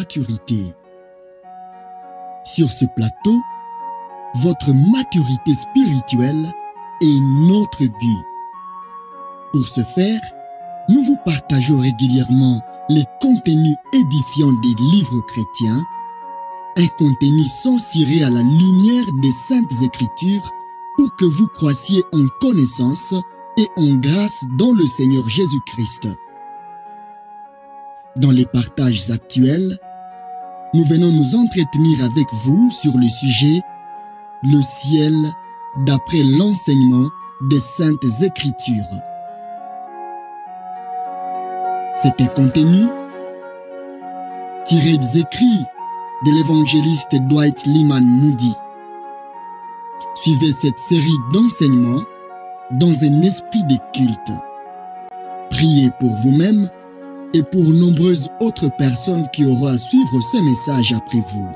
maturité. Sur ce plateau, votre maturité spirituelle est notre but. Pour ce faire, nous vous partageons régulièrement les contenus édifiants des livres chrétiens, un contenu censuré à la lumière des Saintes Écritures pour que vous croissiez en connaissance et en grâce dans le Seigneur Jésus-Christ. Dans les partages actuels, nous venons nous entretenir avec vous sur le sujet « Le ciel d'après l'enseignement des Saintes Écritures ». C'est un contenu tiré des écrits de l'évangéliste Dwight Lyman Moody. Suivez cette série d'enseignements dans un esprit de culte. Priez pour vous-même et pour nombreuses autres personnes qui auront à suivre ce message après vous.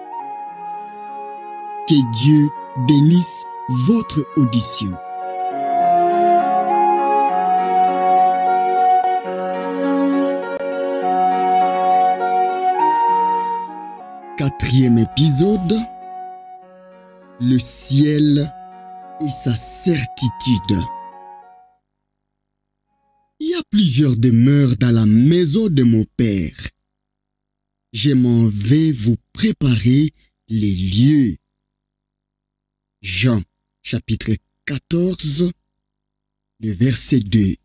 Que Dieu bénisse votre audition. Quatrième épisode, le ciel et sa certitude. Il y a plusieurs demeures dans la maison de mon Père. Je m'en vais vous préparer les lieux. Jean, chapitre 14, le verset 2.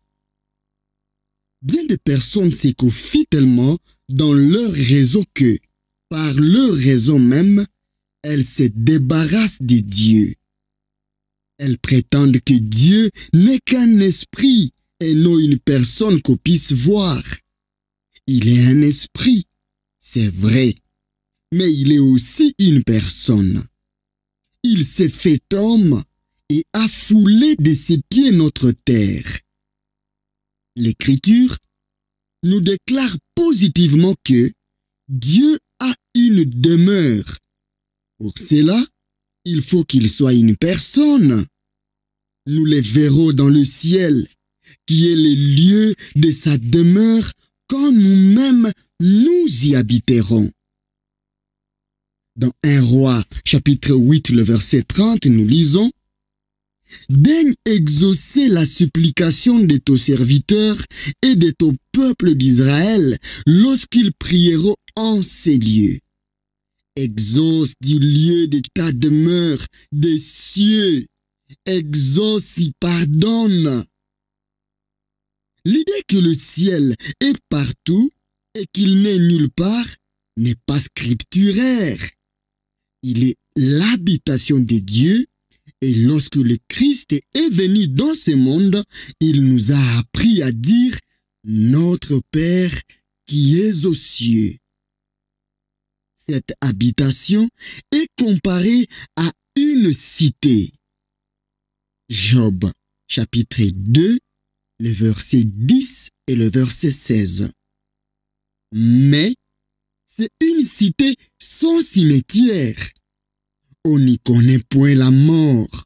Bien de personnes se confient tellement dans leur réseau que, par leur raison même, elles se débarrassent de Dieu. Elles prétendent que Dieu n'est qu'un esprit et non une personne qu'on puisse voir. Il est un esprit, c'est vrai, mais il est aussi une personne. Il s'est fait homme et a foulé de ses pieds notre terre. L'Écriture nous déclare positivement que Dieu a une demeure. Pour cela, il faut qu'il soit une personne. Nous les verrons dans le ciel, qui est le lieu de sa demeure quand nous-mêmes nous y habiterons. Dans 1 Roi, chapitre 8, le verset 30, nous lisons « Daigne exaucer la supplication de ton serviteur et de ton peuple d'Israël lorsqu'ils prieront en ces lieux. Exauce du lieu de ta demeure des cieux. Exauce y pardonne. » L'idée que le ciel est partout et qu'il n'est nulle part n'est pas scripturaire. Il est l'habitation de Dieu et lorsque le Christ est venu dans ce monde, il nous a appris à dire « Notre Père qui es aux cieux ». Cette habitation est comparée à une cité. Job, chapitre 2, le verset 10 et le verset 16. Mais c'est une cité sans cimetière. On n'y connaît point la mort.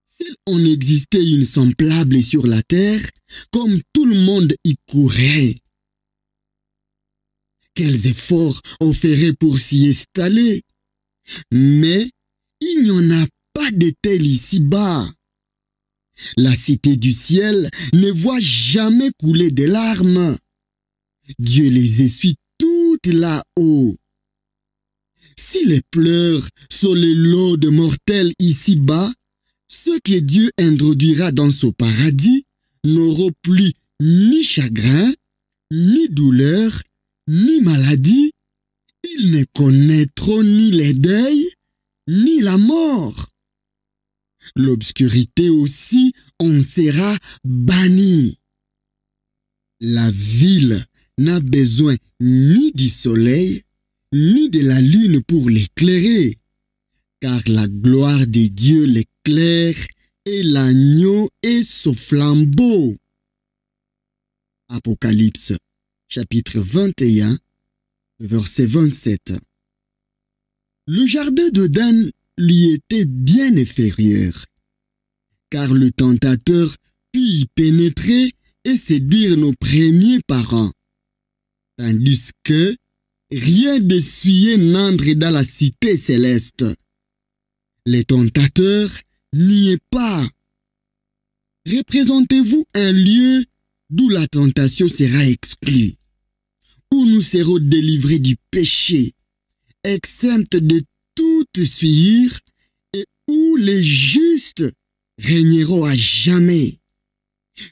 S'il en existait une semblable sur la terre, comme tout le monde y courrait. Quels efforts on ferait pour s'y installer? Mais il n'y en a pas de tel ici-bas. La cité du ciel ne voit jamais couler de larmes. Dieu les essuie toutes là-haut. Si les pleurs sont les lots de mortels ici-bas, ceux que Dieu introduira dans son paradis n'auront plus ni chagrin, ni douleur, ni maladie. Ils ne connaîtront ni les deuils, ni la mort. L'obscurité aussi en sera bannie. La ville n'a besoin ni du soleil, ni de la lune pour l'éclairer, car la gloire de Dieu l'éclaire et l'agneau est son flambeau. Apocalypse, chapitre 21, verset 27. Le jardin d'Éden lui était bien inférieur, car le tentateur put y pénétrer et séduire nos premiers parents, tandis que rien d'essuyé n'entre dans la cité céleste. Les tentateurs n'y est pas. Représentez-vous un lieu d'où la tentation sera exclue, où nous serons délivrés du péché, exempts de toute souillure, et où les justes régneront à jamais.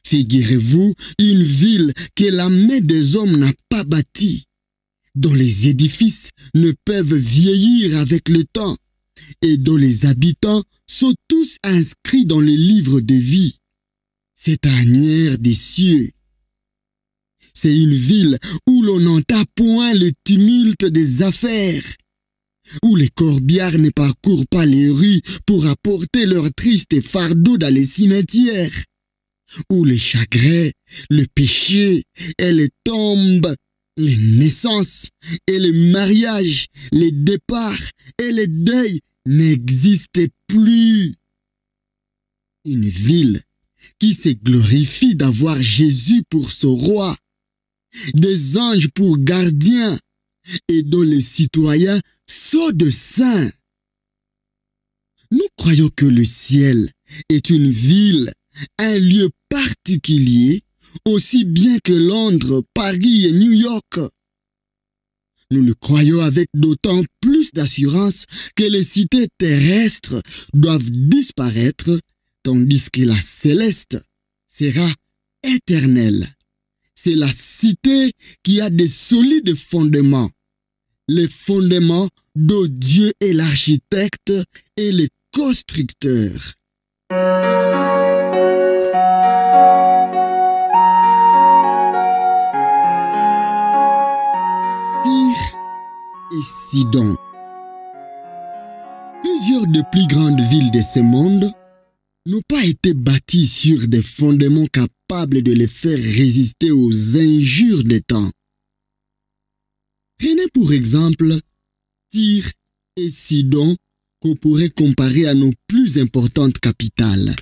Figurez-vous une ville que la main des hommes n'a pas bâtie, dont les édifices ne peuvent vieillir avec le temps, et dont les habitants sont tous inscrits dans le livre de vie. C'est tanière des cieux. C'est une ville où l'on n'entend point le tumulte des affaires, où les corbières ne parcourent pas les rues pour apporter leurs tristes fardeaux dans les cimetières, où les chagrins, le péché et les tombes, les naissances et les mariages, les départs et les deuils n'existent plus. Une ville qui se glorifie d'avoir Jésus pour son roi, des anges pour gardiens, et dont les citoyens sont de saints. Nous croyons que le ciel est une ville, un lieu particulier, aussi bien que Londres, Paris et New York. Nous le croyons avec d'autant plus d'assurance que les cités terrestres doivent disparaître, tandis que la céleste sera éternelle. C'est la cité qui a des solides fondements, les fondements dont Dieu est l'architecte et le constructeur. Tyr et Sidon. Plusieurs des plus grandes villes de ce monde n'ont pas été bâties sur des fondements capables de les faire résister aux injures des temps. Prenez pour exemple Tyr et Sidon qu'on pourrait comparer à nos plus importantes capitales.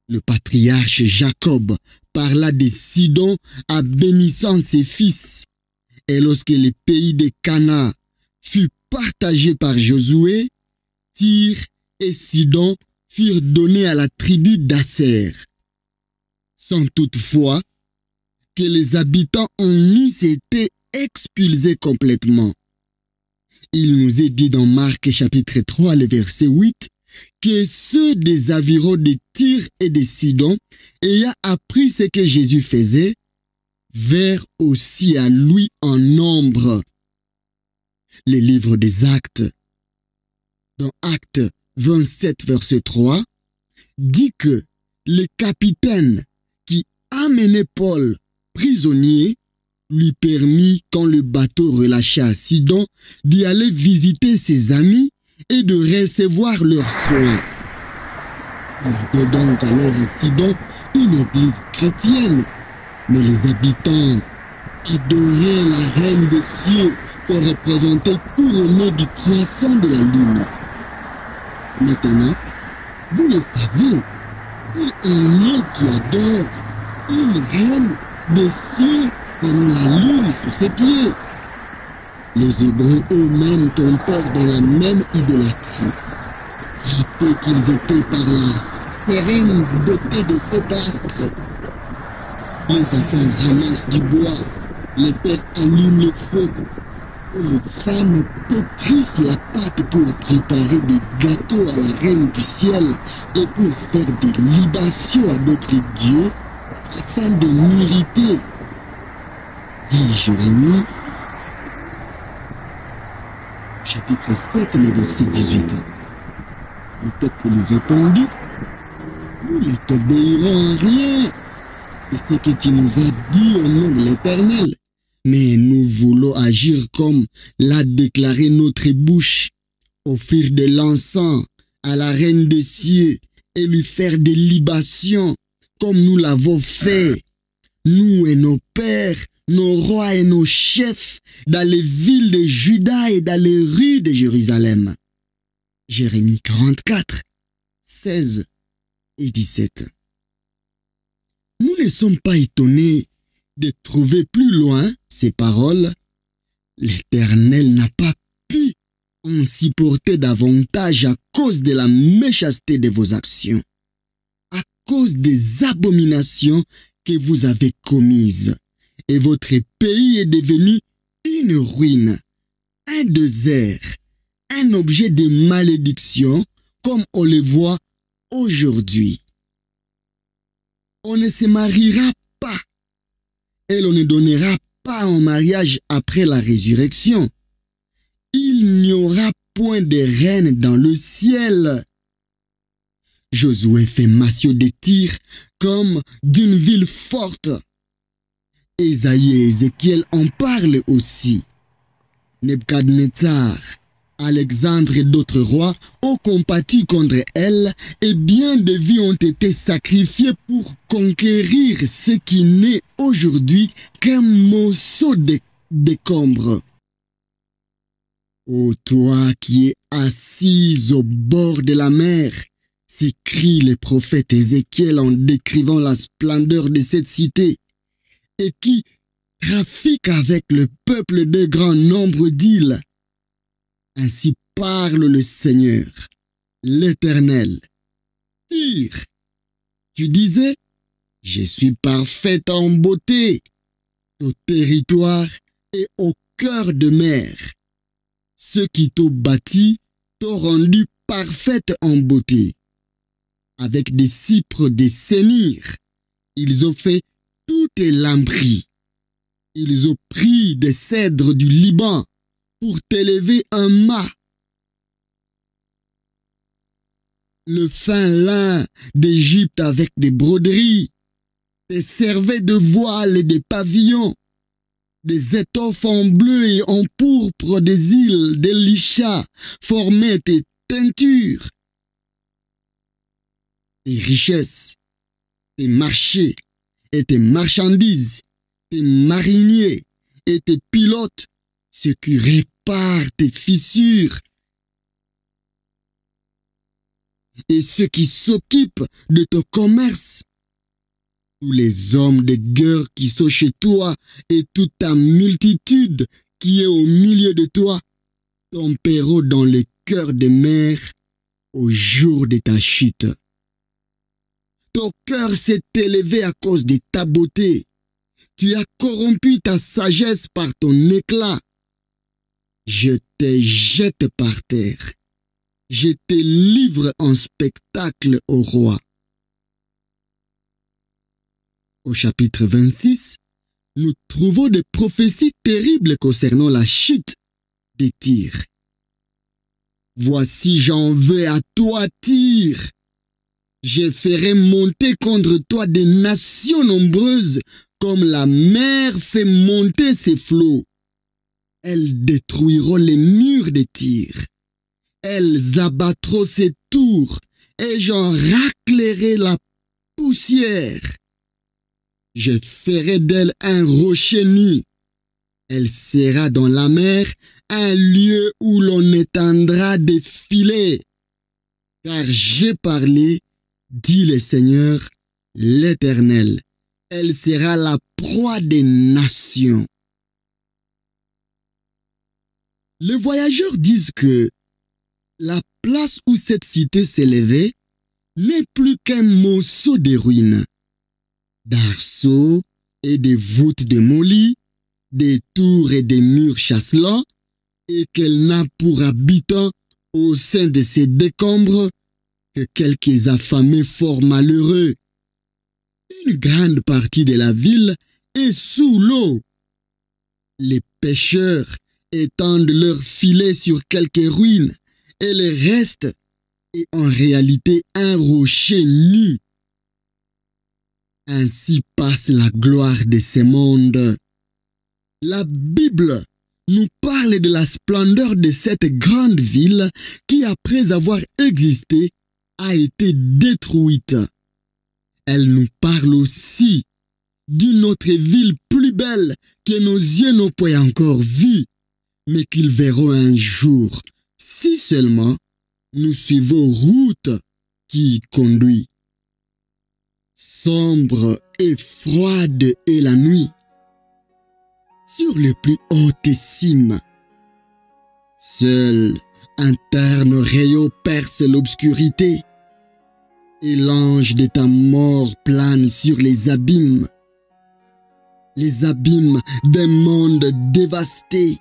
Le patriarche Jacob parla de Sidon en bénissant ses fils. Et lorsque le pays de Canaan fut partagé par Josué, Tyr et Sidon furent donnés à la tribu d'Asser, sans toutefois que les habitants en eussent été expulsés complètement. Il nous est dit dans Marc chapitre 3, le verset 8, que ceux des environs de Tyr et de Sidon, ayant appris ce que Jésus faisait, vinrent aussi à lui en nombre. Les livres des Actes, dans Actes 27, verset 3, dit que le capitaine qui amenait Paul prisonnier lui permit, quand le bateau relâcha à Sidon, d'y aller visiter ses amis et de recevoir leurs soins. Il y avait donc alors à Sidon une église chrétienne, mais les habitants adoraient la reine des cieux qu'on représentait couronnée du croissant de la lune. Maintenant, vous le savez, il en est qui adore une reine des cieux comme la lune sous ses pieds. Les Hébreux eux-mêmes tombèrent dans la même idolâtrie, frappés qu'ils étaient par la sereine beauté de cet astre. Les enfants ramassent du bois, les pères allument le feu, et les femmes pétrissent la pâte pour préparer des gâteaux à la reine du ciel et pour faire des libations à notre Dieu, afin de m'irriter, dit Jérémie, chapitre 7, le verset 18. Le peuple lui répondit, nous ne t'obéirons en rien, et ce que tu nous as dit au nom de l'Éternel. Mais nous voulons agir comme l'a déclaré notre bouche, offrir de l'encens à la reine des cieux et lui faire des libations, comme nous l'avons fait, nous et nos pères, nos rois et nos chefs, dans les villes de Juda et dans les rues de Jérusalem. Jérémie 44, 16 et 17. Nous ne sommes pas étonnés de trouver plus loin ces paroles l'Éternel n'a pas pu en supporter davantage à cause de la méchanceté de vos actions, à cause des abominations que vous avez commises. Et votre pays est devenu une ruine, un désert, un objet de malédiction, comme on le voit aujourd'hui. On ne se mariera pas et l'on ne donnera pas en mariage après la résurrection. Il n'y aura point de reine dans le ciel. Josué fait mention de Tyr comme d'une ville forte. Ésaïe et Ézéchiel en parlent aussi. Nebuchadnezzar, Alexandre et d'autres rois ont combattu contre elle et bien de vies ont été sacrifiées pour conquérir ce qui n'est aujourd'hui qu'un morceau de décombre. Ô toi qui es assise au bord de la mer, s'écrie le prophète Ézéchiel en décrivant la splendeur de cette cité, et qui trafique avec le peuple de grand nombre d'îles. Ainsi parle le Seigneur, l'Éternel. Tyr, tu disais, je suis parfaite en beauté. Ton territoire est au cœur de mer. Ceux qui t'ont bâti t'ont rendu parfaite en beauté. Avec des cypres de Sénir, ils ont fait toutes les lambris. Ils ont pris des cèdres du Liban pour t'élever un mât. Le fin lin d'Égypte avec des broderies te servait de voile et de pavillons. Des étoffes en bleu et en pourpre des îles d'Elisha formaient tes teintures. Tes richesses, tes marchés et tes marchandises, tes mariniers et tes pilotes, ceux qui réparent tes fissures et ceux qui s'occupent de ton commerce, tous les hommes de guerre qui sont chez toi et toute ta multitude qui est au milieu de toi, tomberont dans le cœur des mers au jour de ta chute. Ton cœur s'est élevé à cause de ta beauté. Tu as corrompu ta sagesse par ton éclat. Je te jette par terre. Je te livre en spectacle au roi. Au chapitre 26, nous trouvons des prophéties terribles concernant la chute de Tyr. Voici, j'en veux à toi, Tyr. Je ferai monter contre toi des nations nombreuses, comme la mer fait monter ses flots. Elles détruiront les murs de Tyr. Elles abattront ses tours, et j'en raclerai la poussière. Je ferai d'elle un rocher nu. Elle sera dans la mer un lieu où l'on étendra des filets. Car j'ai parlé, dit le Seigneur, l'Éternel. Elle sera la proie des nations. Les voyageurs disent que la place où cette cité s'élevait n'est plus qu'un morceau de ruines, d'arceaux et des voûtes démolies, des tours et des murs chancelants, et qu'elle n'a pour habitants au sein de ces décombres que quelques affamés fort malheureux. Une grande partie de la ville est sous l'eau. Les pêcheurs étendent leurs filets sur quelques ruines, et le reste est en réalité un rocher nu. Ainsi passe la gloire de ce monde. La Bible nous parle de la splendeur de cette grande ville qui, après avoir existé, a été détruite. Elle nous parle aussi d'une autre ville plus belle que nos yeux n'ont point encore vue, mais qu'ils verront un jour, si seulement nous suivons route qui y conduit. Sombre et froide est la nuit. sur les plus hautes cimes. Seul un terne rayon perce l'obscurité, et l'ange de ta mort plane sur les abîmes d'un monde dévasté.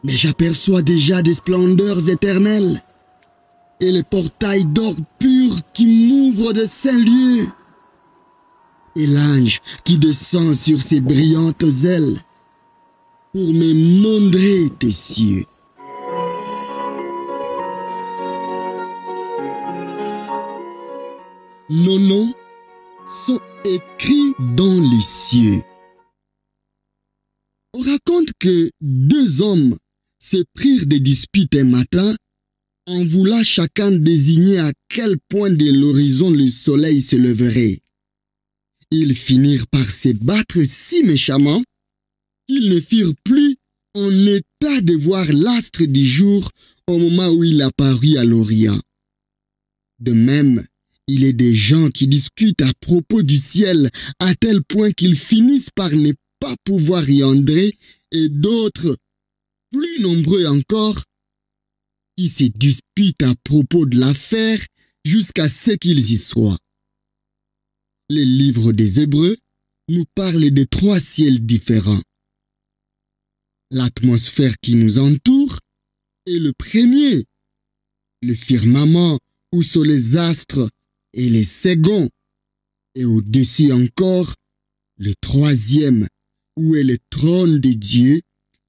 Mais j'aperçois déjà des splendeurs éternelles et les portails d'or pur qui m'ouvrent de saints lieux, et l'ange qui descend sur ses brillantes ailes pour me montrer tes cieux. Nos noms sont écrits dans les cieux. On raconte que 2 hommes se prirent des disputes un matin en voulant chacun désigner à quel point de l'horizon le soleil se leverait. Ils finirent par se battre si méchamment qu'ils ne furent plus en état de voir l'astre du jour au moment où il apparut à l'Orient. De même, il est des gens qui discutent à propos du ciel à tel point qu'ils finissent par ne pas pouvoir y entrer, et d'autres, plus nombreux encore, qui se disputent à propos de l'affaire jusqu'à ce qu'ils y soient. Les livres des Hébreux nous parlent de 3 ciels différents. L'atmosphère qui nous entoure est le premier, le firmament où sont les astres et les seconds, et au-dessus encore, le 3e, où est le trône de Dieu,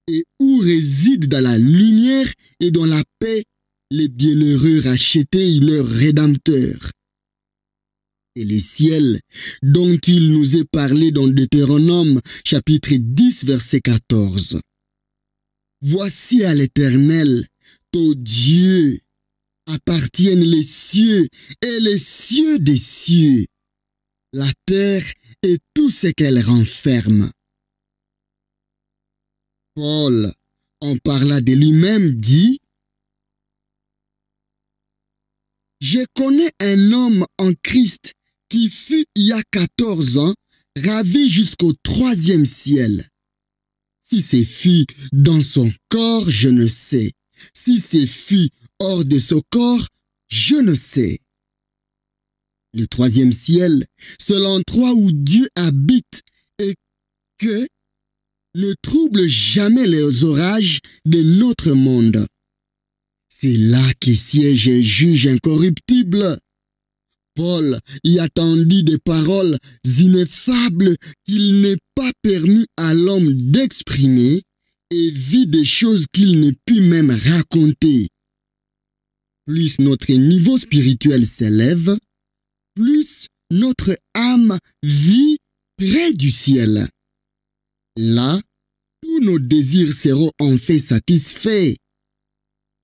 et où résident dans la lumière et dans la paix les bienheureux rachetés et leurs rédempteurs. Et les ciels dont il nous est parlé dans Deutéronome chapitre 10 verset 14. Voici à l'Éternel, ton Dieu, appartiennent les cieux et les cieux des cieux, la terre et tout ce qu'elle renferme. Paul, en parlant de lui-même, dit: Je connais un homme en Christ qui fut il y a 14 ans ravi jusqu'au 3e ciel. Si c'est fut dans son corps, je ne sais. Si c'est fut hors de son corps, je ne sais. Le 3e ciel, c'est l'endroit où Dieu habite et que ne trouble jamais les orages de notre monde. C'est là que siège un juge incorruptible. Paul y attendit des paroles ineffables qu'il n'est pas permis à l'homme d'exprimer et vit des choses qu'il ne put même raconter. Plus notre niveau spirituel s'élève, plus notre âme vit près du ciel. Là, tous nos désirs seront en fait satisfaits.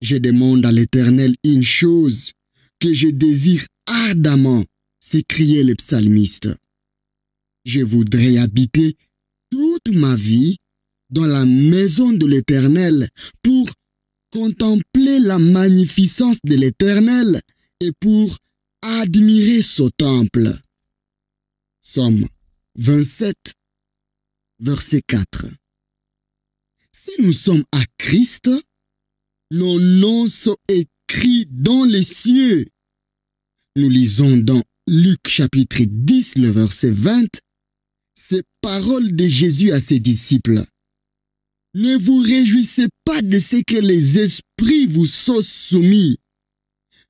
Je demande à l'Éternel une chose que je désire ardemment, s'écriait le psalmiste. Je voudrais habiter toute ma vie dans la maison de l'Éternel pour contempler la magnificence de l'Éternel et pour admirer son temple. Psaume 27, verset 4. Si nous sommes à Christ, nos noms sont écrits dans les cieux. Nous lisons dans Luc chapitre 10, le verset 20, ces paroles de Jésus à ses disciples. Ne vous réjouissez pas de ce que les esprits vous sont soumis,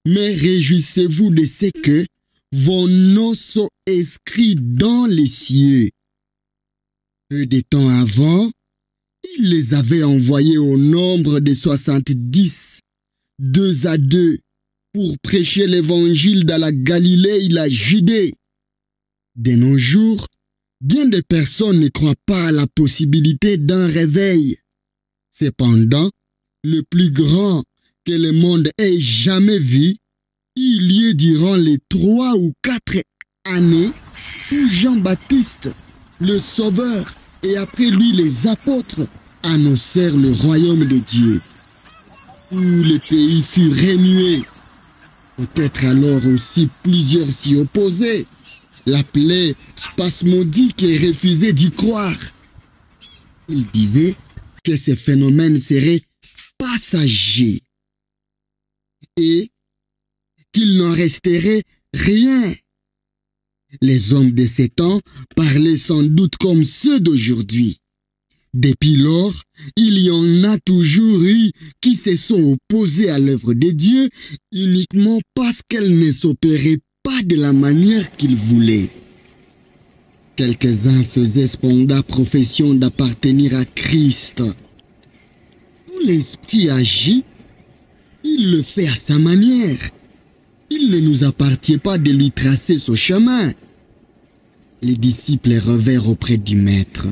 mais réjouissez-vous de ce que vos noms sont inscrits dans les cieux. Peu de temps avant, il les avait envoyés au nombre de 70, 2 à 2, pour prêcher l'évangile dans la Galilée et la Judée. De nos jours, bien des personnes ne croient pas à la possibilité d'un réveil. Cependant, le plus grand que le monde ait jamais vu, il y eut durant les 3 ou 4 années où Jean-Baptiste, le Sauveur, et après lui les apôtres, annoncèrent le royaume de Dieu. Tout le pays fut remué. Peut-être alors aussi plusieurs s'y opposaient, l'appelaient spasmodique et refusaient d'y croire. Il disait que ces phénomènes seraient passagers et qu'il n'en resterait rien. Les hommes de ces temps parlaient sans doute comme ceux d'aujourd'hui. Depuis lors, il y en a toujours eu qui se sont opposés à l'œuvre de Dieu uniquement parce qu'elle ne s'opérait pas de la manière qu'ils voulaient. Quelques-uns faisaient cependant profession d'appartenir à Christ. Quand l'Esprit agit, il le fait à sa manière. Il ne nous appartient pas de lui tracer son chemin. Les disciples revinrent auprès du Maître.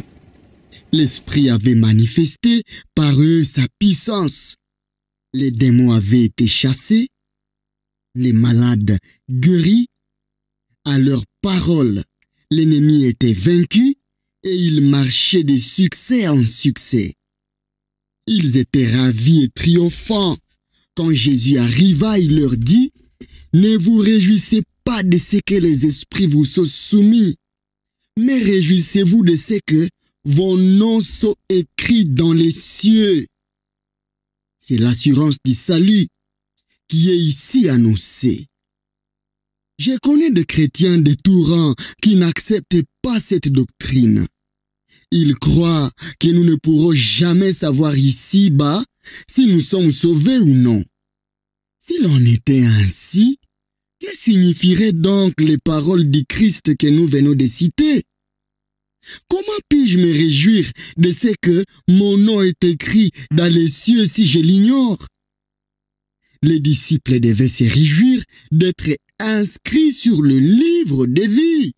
L'Esprit avait manifesté par eux sa puissance. Les démons avaient été chassés, les malades guéris. À leur parole, l'ennemi était vaincu et ils marchaient de succès en succès. Ils étaient ravis et triomphants. Quand Jésus arriva, il leur dit: « Ne vous réjouissez pas de ce que les esprits vous sont soumis, mais réjouissez-vous de ce que vos noms sont écrits dans les cieux. » C'est l'assurance du salut qui est ici annoncée. Je connais des chrétiens de tout rang qui n'acceptent pas cette doctrine. Ils croient que nous ne pourrons jamais savoir ici-bas si nous sommes sauvés ou non. S'il en était ainsi, que signifieraient donc les paroles du Christ que nous venons de citer? Comment puis-je me réjouir de ce que mon nom est écrit dans les cieux si je l'ignore? Les disciples devaient se réjouir d'être inscrits sur le livre de vie,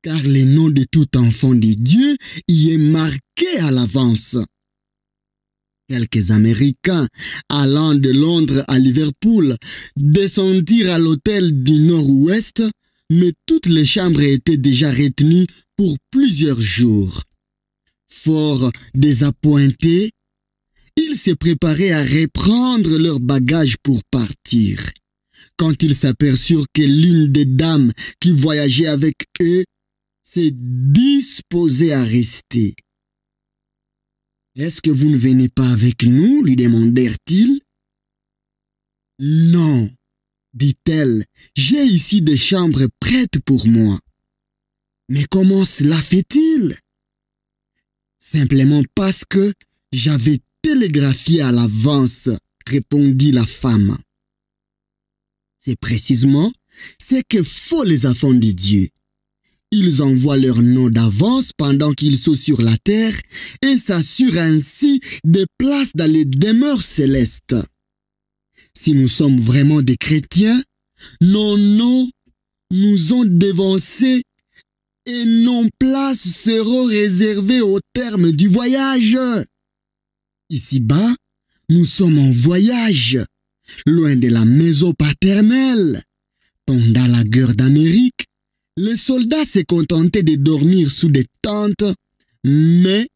car le nom de tout enfant de Dieu y est marqué à l'avance. Quelques Américains allant de Londres à Liverpool descendirent à l'hôtel du Nord-Ouest, mais toutes les chambres étaient déjà retenues pour plusieurs jours. Fort désappointés, ils se préparaient à reprendre leurs bagages pour partir, quand ils s'aperçurent que l'une des dames qui voyageait avec eux s'est disposée à rester. « Est-ce que vous ne venez pas avec nous ?» lui demandèrent-ils. « Non, dit-elle, j'ai ici des chambres prêtes pour moi. » « Mais comment cela fait-il? » « Simplement parce que j'avais télégraphié à l'avance, répondit la femme. C'est précisément ce que font les enfants de Dieu. Ils envoient leur nom d'avance pendant qu'ils sont sur la terre et s'assurent ainsi des places dans les demeures célestes. Si nous sommes vraiment des chrétiens, nos noms nous ont devancés et nos places seront réservées au terme du voyage. Ici-bas, nous sommes en voyage, loin de la maison paternelle. Pendant la guerre d'Amérique, les soldats se contentaient de dormir sous des tentes, mais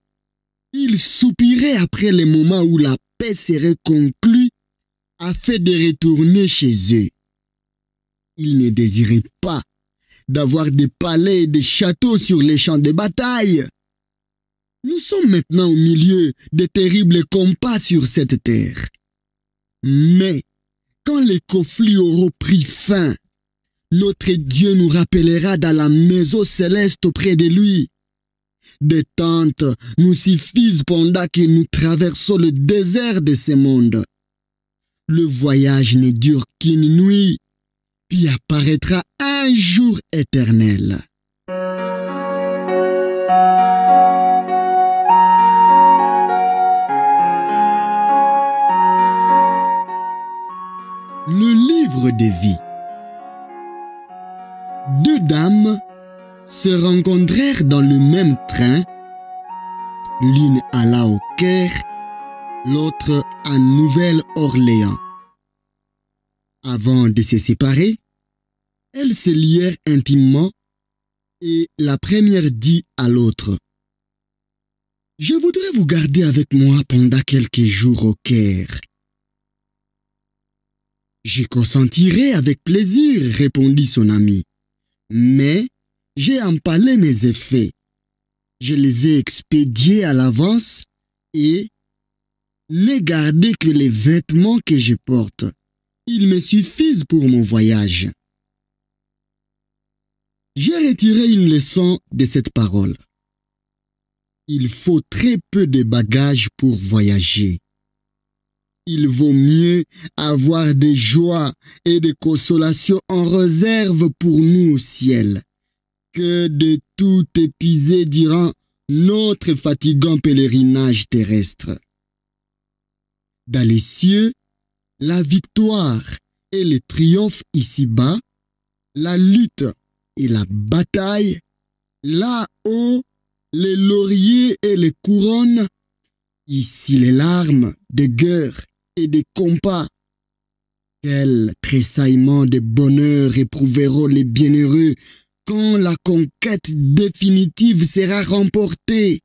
ils soupiraient après le moment où la paix serait conclue afin de retourner chez eux. Ils ne désiraient pas d'avoir des palais et des châteaux sur les champs de bataille. Nous sommes maintenant au milieu de terribles combats sur cette terre. Mais quand les conflits auront pris fin, notre Dieu nous rappellera dans la maison céleste auprès de lui. Des tentes nous suffisent pendant que nous traversons le désert de ce monde. Le voyage ne dure qu'une nuit, puis apparaîtra un jour éternel. Le livre de vie. Deux dames se rencontrèrent dans le même train. L'une alla au Caire, l'autre à Nouvelle-Orléans. Avant de se séparer, elles se lièrent intimement et la première dit à l'autre: « Je voudrais vous garder avec moi pendant quelques jours au Caire. »« J'y consentirai avec plaisir, » répondit son ami, « mais j'ai empalé mes effets. Je les ai expédiés à l'avance et n'ai gardé que les vêtements que je porte. Ils me suffisent pour mon voyage. J'ai retiré une leçon de cette parole. Il faut très peu de bagages pour voyager. Il vaut mieux avoir des joies et des consolations en réserve pour nous au ciel que de tout épuiser durant notre fatigant pèlerinage terrestre. Dans les cieux, la victoire et le triomphe ici-bas, la lutte et la bataille, là-haut, les lauriers et les couronnes, ici les larmes de guerre et des combats. Quel tressaillement de bonheur éprouveront les bienheureux quand la conquête définitive sera remportée,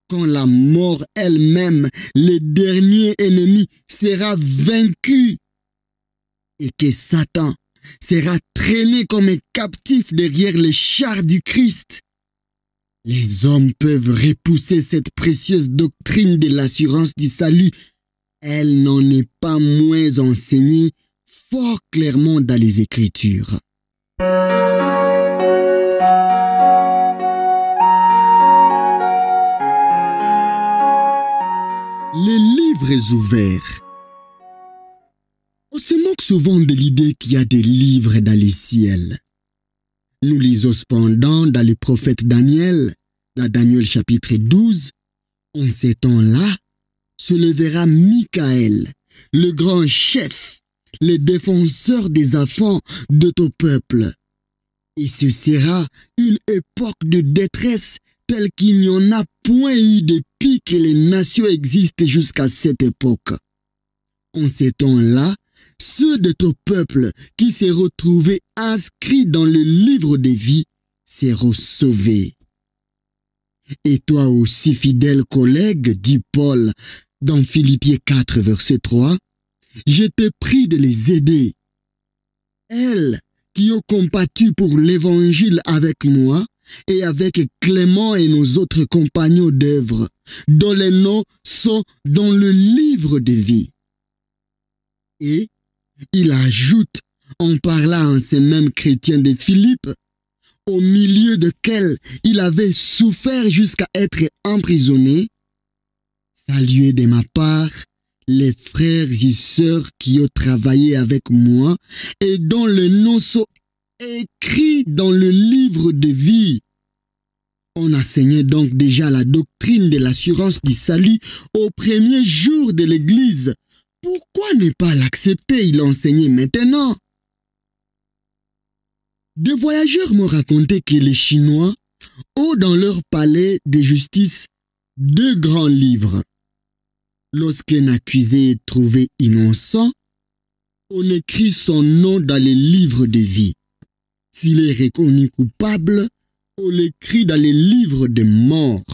quand la mort elle-même, le dernier ennemi, sera vaincu et que Satan sera traîné comme un captif derrière les chars du Christ. Les hommes peuvent repousser cette précieuse doctrine de l'assurance du salut. Elle n'en est pas moins enseignée fort clairement dans les Écritures. Les livres ouverts. On se moque souvent de l'idée qu'il y a des livres dans les ciels. Nous lisons cependant dans le prophète Daniel, dans Daniel chapitre 12, en ces temps-là, se levera Michaël, le grand chef, le défenseur des enfants de ton peuple. Et ce sera une époque de détresse telle qu'il n'y en a point eu depuis que les nations existent jusqu'à cette époque. En ces temps-là, ceux de ton peuple qui seront trouvés inscrits dans le livre de vie seront sauvés. Et toi aussi, fidèle collègue, dit Paul dans Philippiens 4, verset 3, je te prie de les aider. Elles qui ont combattu pour l'évangile avec moi et avec Clément et nos autres compagnons d'œuvre, dont les noms sont dans le livre de vie. Et il ajoute, en parlant à ces mêmes chrétiens de Philippe, au milieu desquels il avait souffert jusqu'à être emprisonné, saluez de ma part les frères et sœurs qui ont travaillé avec moi et dont les noms sont écrits dans le livre de vie. On enseignait donc déjà la doctrine de l'assurance du salut au premier jour de l'Église. Pourquoi ne pas l'accepter et l'enseigner maintenant? Des voyageurs m'ont raconté que les Chinois ont dans leur palais de justice 2 grands livres. Lorsqu'un accusé est trouvé innocent, on écrit son nom dans les livres de vie. S'il est reconnu coupable, on l'écrit dans les livres de mort.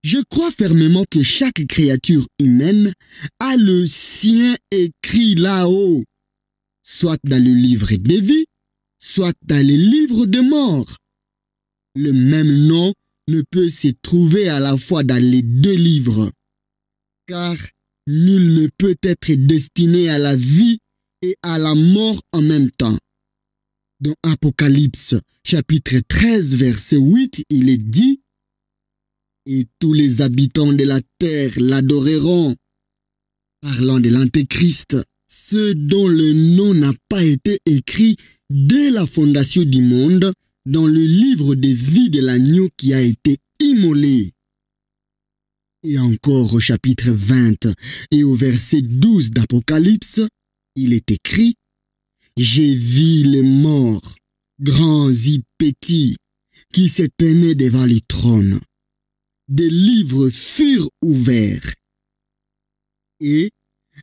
Je crois fermement que chaque créature humaine a le sien écrit là-haut, soit dans le livre de vie, soit dans les livres de mort. Le même nom ne peut se trouver à la fois dans les 2 livres, car nul ne peut être destiné à la vie et à la mort en même temps. Dans Apocalypse chapitre 13 verset 8, il est dit: et tous les habitants de la terre l'adoreront. Parlant de l'Antéchrist, ceux dont le nom n'a pas été écrit dès la fondation du monde dans le livre de vie de l'agneau qui a été immolé. Et encore au chapitre 20 et au verset 12 d'Apocalypse, il est écrit: j'ai vu les morts, grands et petits, qui se tenaient devant les trônes. Des livres furent ouverts. Et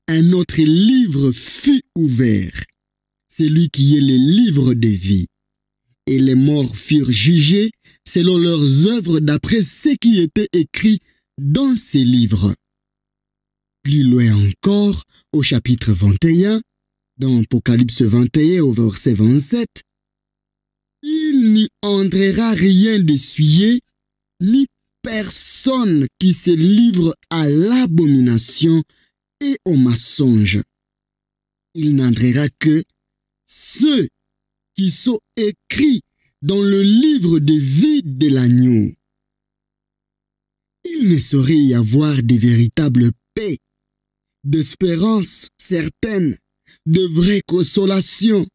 un autre livre fut ouvert, celui qui est le livre de vie. Et les morts furent jugés selon leurs œuvres d'après ce qui était écrit dans ces livres. Plus loin encore, au chapitre 21, dans Apocalypse 21 au verset 27, il n'y entrera rien de souillé ni personne qui se livre à l'abomination et au mensonge. Il n'entrera que ceux qui sont écrits dans le livre de vie de l'agneau. Il ne saurait y avoir de véritable paix, d'espérance certaine, de vraie consolation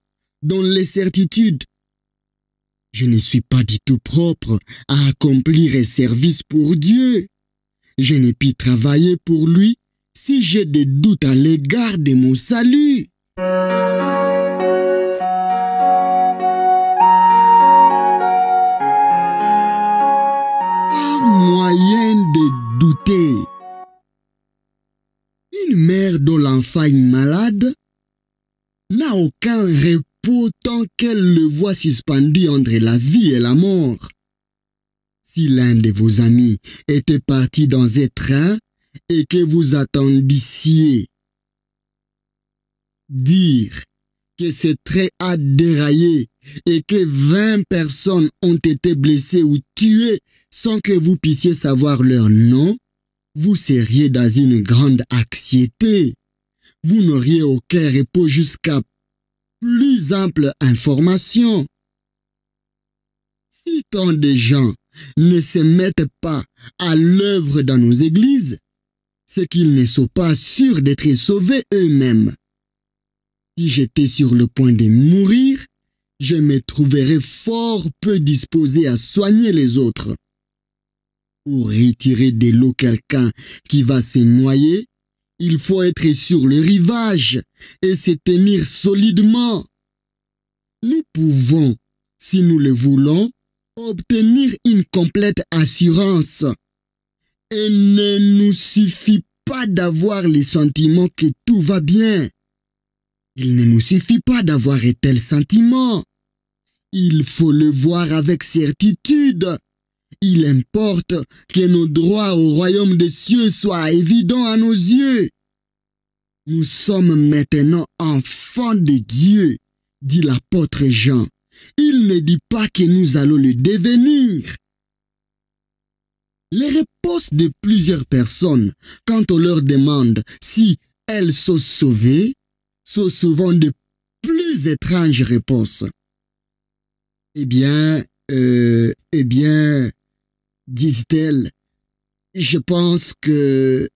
dans les certitudes. Je ne suis pas du tout propre à accomplir un service pour Dieu. Je n'ai pu travailler pour lui si j'ai des doutes à l'égard de mon salut. Moyen de douter. Une mère dont l'enfant est malade n'a aucun repos tant qu'elle le voit suspendu entre la vie et la mort. Si l'un de vos amis était parti dans un train et que vous attendissiez dire que ce train a déraillé et que 20 personnes ont été blessées ou tuées sans que vous puissiez savoir leur nom, vous seriez dans une grande anxiété. Vous n'auriez aucun repos jusqu'à plus ample information. Si tant de gens ne se mettent pas à l'œuvre dans nos églises, c'est qu'ils ne sont pas sûrs d'être sauvés eux-mêmes. Si j'étais sur le point de mourir, je me trouverais fort peu disposé à soigner les autres. Pour retirer de l'eau quelqu'un qui va se noyer, il faut être sur le rivage et se tenir solidement. Nous pouvons, si nous le voulons, obtenir une complète assurance. Et ne nous suffit pas d'avoir le sentiment que tout va bien. Il ne nous suffit pas d'avoir un tel sentiment. Il faut le voir avec certitude. Il importe que nos droits au royaume des cieux soient évidents à nos yeux. Nous sommes maintenant enfants de Dieu, dit l'apôtre Jean. Il ne dit pas que nous allons le devenir. Les réponses de plusieurs personnes, quand on leur demande si elles sont sauvées, sont souvent de plus étranges réponses. Eh bien, disent-elles, je pense que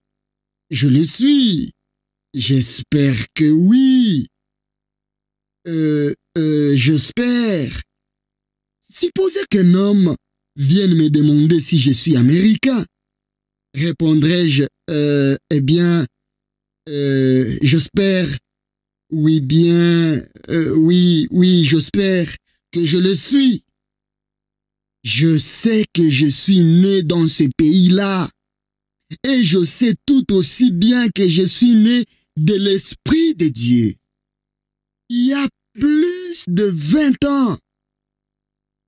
je le suis. J'espère que oui. J'espère. Supposez qu'un homme vienne me demander si je suis américain. Répondrai-je, j'espère. Oui, j'espère que je le suis. Je sais que je suis né dans ce pays-là. Et je sais tout aussi bien que je suis né de l'Esprit de Dieu. Il y a plus de 20 ans.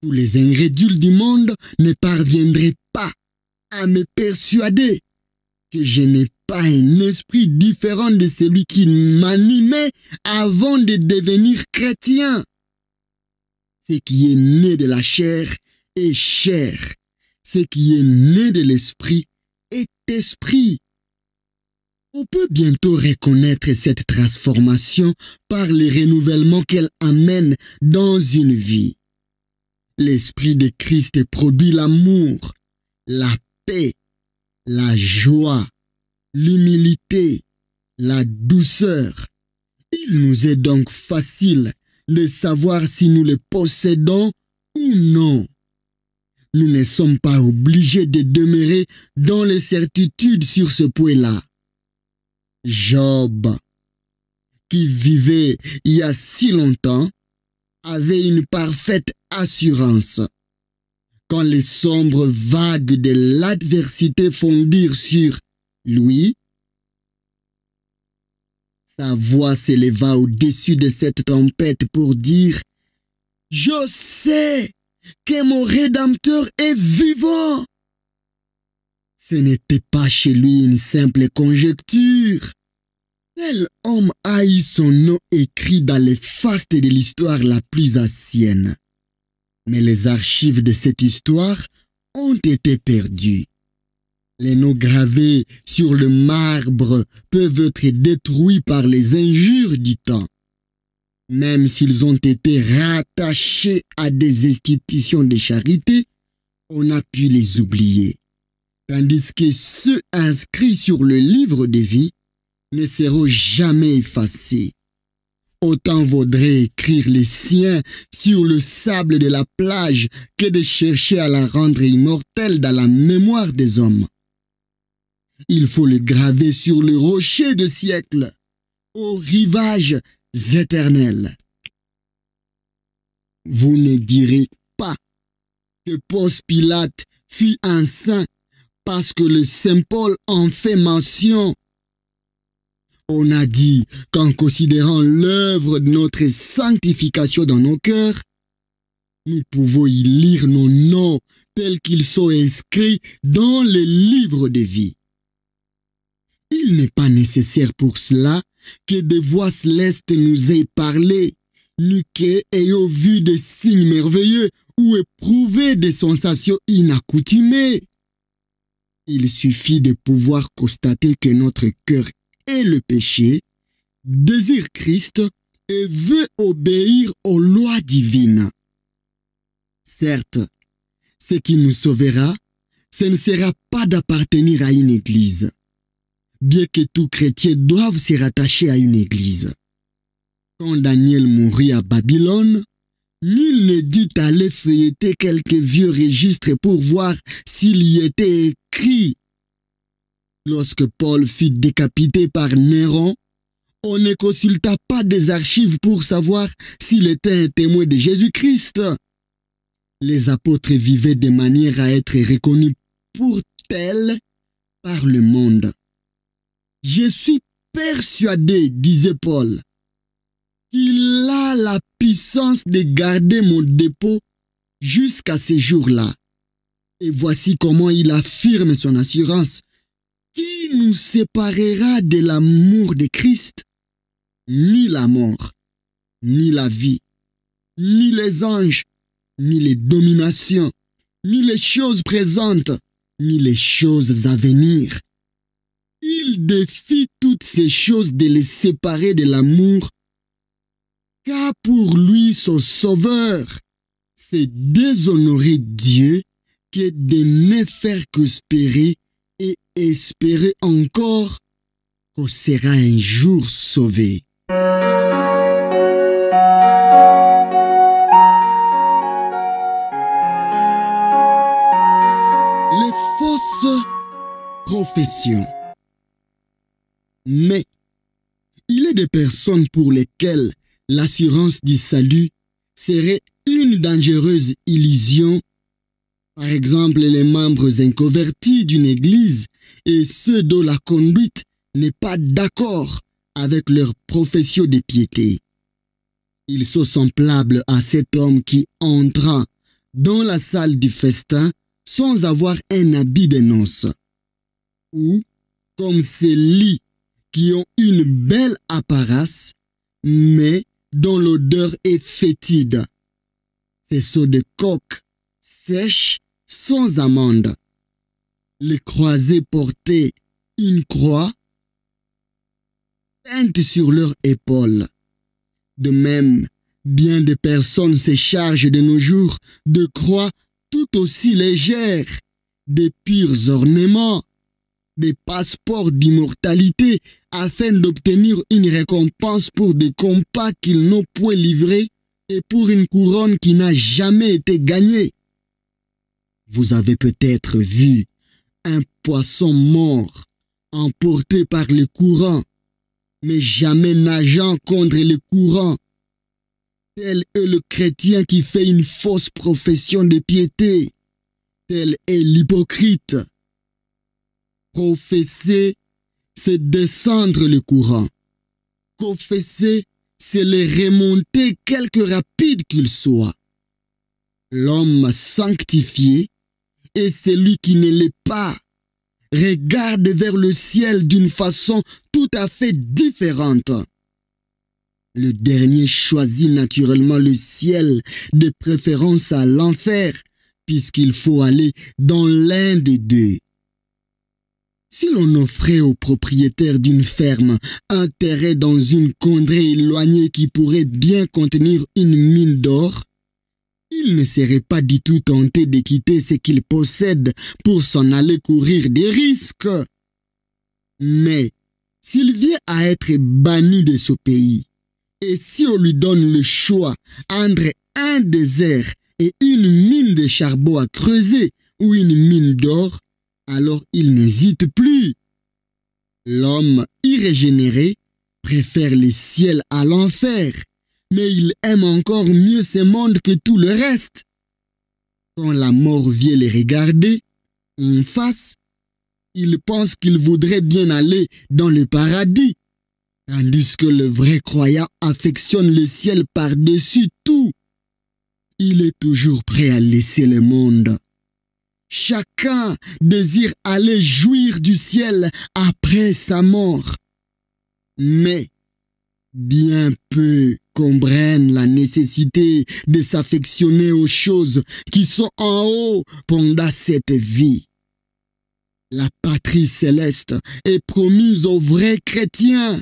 Tous les ingrédules du monde ne parviendraient pas à me persuader que je n'ai pas un esprit différent de celui qui m'animait avant de devenir chrétien. Ce qui est né de la chair est chair. Ce qui est né de l'esprit est esprit. On peut bientôt reconnaître cette transformation par le renouvellement qu'elle amène dans une vie. L'Esprit de Christ produit l'amour, la paix, la joie, l'humilité, la douceur. Il nous est donc facile de savoir si nous le possédons ou non. Nous ne sommes pas obligés de demeurer dans les certitudes sur ce point-là. Job, qui vivait il y a si longtemps, avait une parfaite assurance. Quand les sombres vagues de l'adversité fondirent sur lui, sa voix s'éleva au-dessus de cette tempête pour dire « Je sais que mon Rédempteur est vivant !» Ce n'était pas chez lui une simple conjecture. Tel homme a eu son nom écrit dans les fastes de l'histoire la plus ancienne. Mais les archives de cette histoire ont été perdus. Les noms gravés sur le marbre peuvent être détruits par les injures du temps. Même s'ils ont été rattachés à des institutions de charité, on a pu les oublier. Tandis que ceux inscrits sur le livre de vie ne seront jamais effacés. Autant vaudrait écrire les siens sur le sable de la plage que de chercher à la rendre immortelle dans la mémoire des hommes. Il faut le graver sur le rocher de siècle, aux rivages éternels. Vous ne direz pas que Ponce Pilate fut un saint parce que le Saint Paul en fait mention. On a dit qu'en considérant l'œuvre de notre sanctification dans nos cœurs, nous pouvons y lire nos noms tels qu'ils sont inscrits dans les livres de vie. Il n'est pas nécessaire pour cela que des voix célestes nous aient parlé, ni qu'ayant vu des signes merveilleux ou éprouvé des sensations inaccoutumées. Il suffit de pouvoir constater que notre cœur est le péché, désire Christ et veut obéir aux lois divines. Certes, ce qui nous sauvera, ce ne sera pas d'appartenir à une église, bien que tout chrétien doive se rattacher à une église. Quand Daniel mourut à Babylone, nul ne dut aller feuilleter quelques vieux registres pour voir s'il y était écrit. Lorsque Paul fut décapité par Néron, on ne consulta pas des archives pour savoir s'il était un témoin de Jésus-Christ. Les apôtres vivaient de manière à être reconnus pour tels par le monde. Je suis persuadé, disait Paul, qu'il a la puissance de garder mon dépôt jusqu'à ce jour-là. Et voici comment il affirme son assurance. Qui nous séparera de l'amour de Christ? Ni la mort, ni la vie, ni les anges, ni les dominations, ni les choses présentes, ni les choses à venir. Il défie toutes ces choses de les séparer de l'amour, car pour lui, son sauveur, c'est déshonorer Dieu que de ne faire qu'espérer et espérer encore qu'on sera un jour sauvé. Les fausses professions. Mais il est des personnes pour lesquelles l'assurance du salut serait une dangereuse illusion. Par exemple, les membres inconvertis d'une église et ceux dont la conduite n'est pas d'accord avec leur profession de piété. Ils sont semblables à cet homme qui entra dans la salle du festin sans avoir un habit de noces. Ou comme ces lits qui ont une belle apparence, mais dont l'odeur est fétide. Ce sont des coques sèches sans amande. Les croisés portaient une croix peinte sur leur épaule. De même, bien des personnes se chargent de nos jours de croix tout aussi légères, des purs ornements, des passeports d'immortalité afin d'obtenir une récompense pour des combats qu'ils n'ont point livrés et pour une couronne qui n'a jamais été gagnée. Vous avez peut-être vu un poisson mort emporté par le courant, mais jamais nageant contre le courant. Tel est le chrétien qui fait une fausse profession de piété. Tel est l'hypocrite. Professer, c'est descendre le courant. Confesser, c'est le remonter quelque rapide qu'il soit. L'homme sanctifié est celui qui ne l'est pas. Regarde vers le ciel d'une façon tout à fait différente. Le dernier choisit naturellement le ciel, de préférence à l'enfer, puisqu'il faut aller dans l'un des deux. Si l'on offrait au propriétaire d'une ferme un terrain dans une contrée éloignée qui pourrait bien contenir une mine d'or, il ne serait pas du tout tenté de quitter ce qu'il possède pour s'en aller courir des risques. Mais s'il vient à être banni de ce pays, et si on lui donne le choix entre un désert et une mine de charbon à creuser ou une mine d'or, alors il n'hésite plus. L'homme irrégénéré préfère le ciel à l'enfer, mais il aime encore mieux ce monde que tout le reste. Quand la mort vient les regarder en face, il pense qu'il voudrait bien aller dans le paradis, tandis que le vrai croyant affectionne le ciel par-dessus tout. Il est toujours prêt à laisser le monde. Chacun désire aller jouir du ciel après sa mort. Mais bien peu comprennent la nécessité de s'affectionner aux choses qui sont en haut pendant cette vie. La patrie céleste est promise aux vrais chrétiens.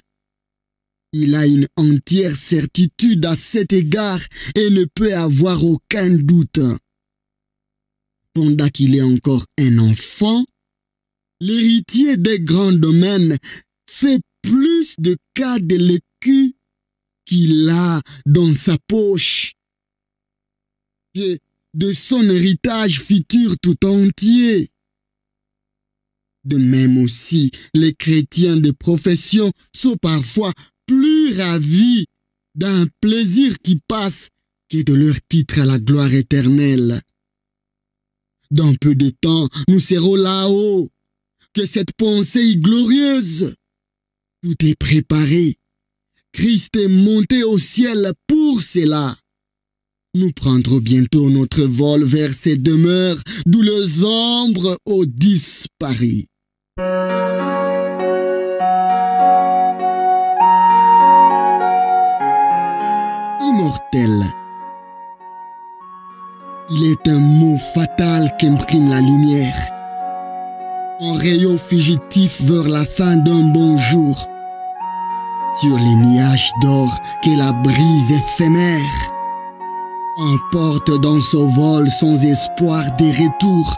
Il a une entière certitude à cet égard et ne peut avoir aucun doute. Pendant qu'il est encore un enfant, l'héritier des grands domaines fait plus de cas de l'écu qu'il a dans sa poche que de son héritage futur tout entier. De même aussi, les chrétiens de profession sont parfois plus ravis d'un plaisir qui passe que de leur titre à la gloire éternelle. Dans peu de temps, nous serons là-haut. Que cette pensée est glorieuse. Tout est préparé. Christ est monté au ciel pour cela. Nous prendrons bientôt notre vol vers ces demeures d'où les ombres ont disparu. Immortel. Il est un mot fatal qu'imprime la lumière. Un rayon fugitif vers la fin d'un bon jour. Sur les nuages d'or que la brise éphémère emporte dans son vol sans espoir de retour.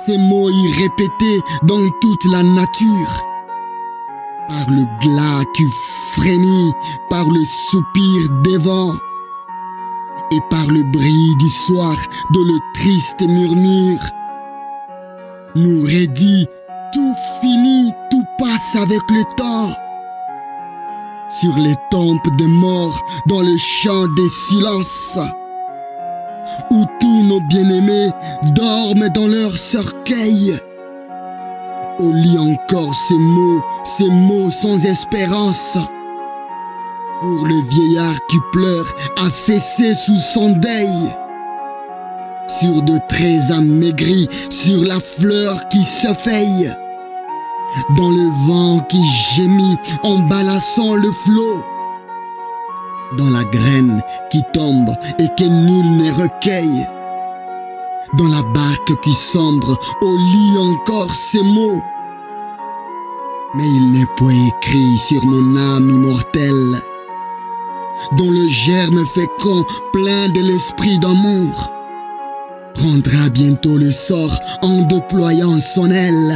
Ces mots y répétés dans toute la nature. Par le glas qui frémit, par le soupir des vents. Et par le bruit du soir de le triste murmure. Nous redit, tout finit, tout passe avec le temps. Sur les tempes des morts, dans le champ des silences, où tous nos bien-aimés dorment dans leur cercueil. On lit encore ces mots sans espérance. Pour le vieillard qui pleure, affaissé sous son deuil. Sur de traits amaigris, sur la fleur qui s'effeuille. Dans le vent qui gémit en balassant le flot. Dans la graine qui tombe et que nul ne recueille. Dans la barque qui sombre, on lit encore ces mots. Mais il n'est point écrit sur mon âme immortelle, dont le germe fécond plein de l'esprit d'amour prendra bientôt le sort en déployant son aile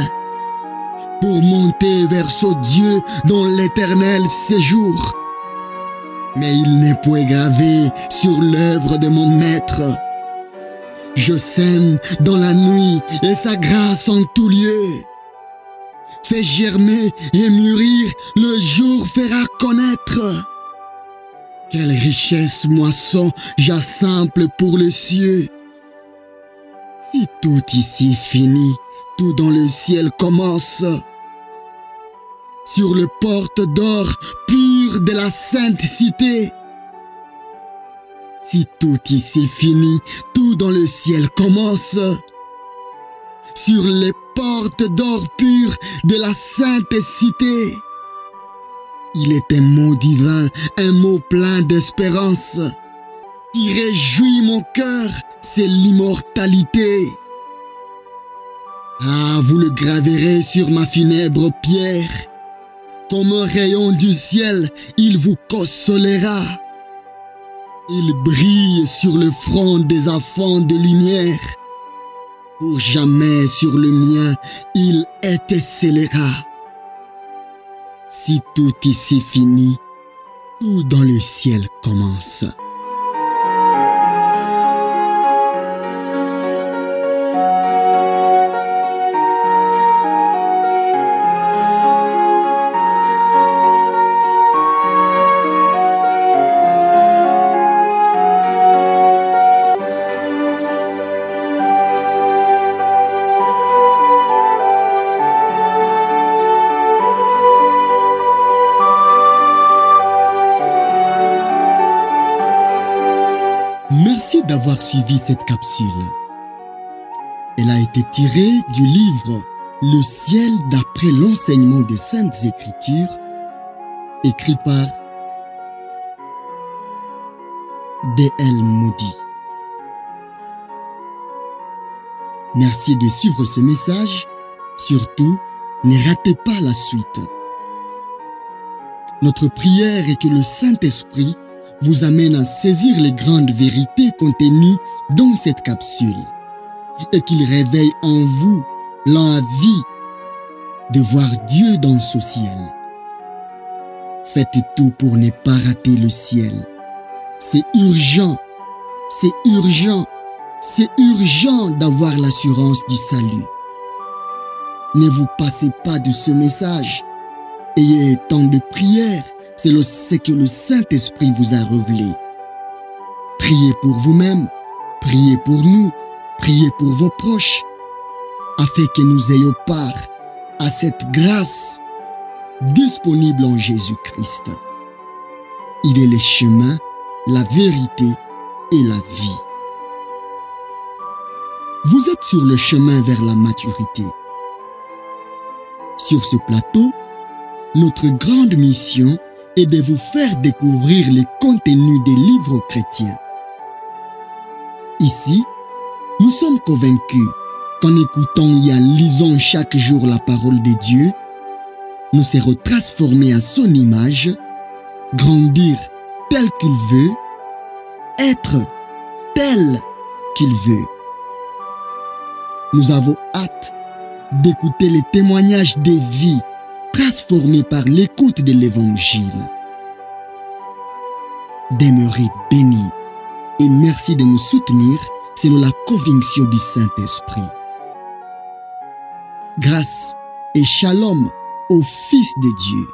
pour monter vers ce Dieu dans l'éternel séjour. Mais il n'est point gravé sur l'œuvre de mon maître. Je sème dans la nuit et sa grâce en tout lieu. Fait germer et mûrir, le jour fera connaître. Quelle richesse moisson j'assemble pour les cieux. Si tout ici finit, tout dans le ciel commence. Sur le porte d'or pur de la sainte cité. Si tout ici finit, tout dans le ciel commence. Sur les portes d'or pur de la sainte cité. Il est un mot divin, un mot plein d'espérance, qui réjouit mon cœur, c'est l'immortalité. Ah, vous le graverez sur ma funèbre pierre. Comme un rayon du ciel, il vous consolera. Il brille sur le front des enfants de lumière. Pour jamais sur le mien, il étincellera. Si tout ici finit, tout dans le ciel commence. Merci d'avoir suivi cette capsule. Elle a été tirée du livre Le ciel d'après l'enseignement des Saintes Écritures, écrit par D.L. Moody. Merci de suivre ce message. Surtout, ne ratez pas la suite. Notre prière est que le Saint-Esprit vous amène à saisir les grandes vérités contenues dans cette capsule et qu'il réveille en vous l'envie de voir Dieu dans ce ciel. Faites tout pour ne pas rater le ciel. C'est urgent, c'est urgent, c'est urgent d'avoir l'assurance du salut. Ne vous passez pas de ce message. Ayez tant de prières. C'est ce que le Saint-Esprit vous a révélé. Priez pour vous-même, priez pour nous, priez pour vos proches, afin que nous ayons part à cette grâce disponible en Jésus-Christ. Il est le chemin, la vérité et la vie. Vous êtes sur le chemin vers la maturité. Sur ce plateau, notre grande mission et de vous faire découvrir les contenus des livres chrétiens. Ici, nous sommes convaincus qu'en écoutant et en lisant chaque jour la parole de Dieu, nous serons transformés à son image, grandir tel qu'il veut, être tel qu'il veut. Nous avons hâte d'écouter les témoignages des vies transformés par l'écoute de l'Évangile. Demeurez bénis et merci de nous soutenir selon la conviction du Saint-Esprit. Grâce et shalom au Fils de Dieu.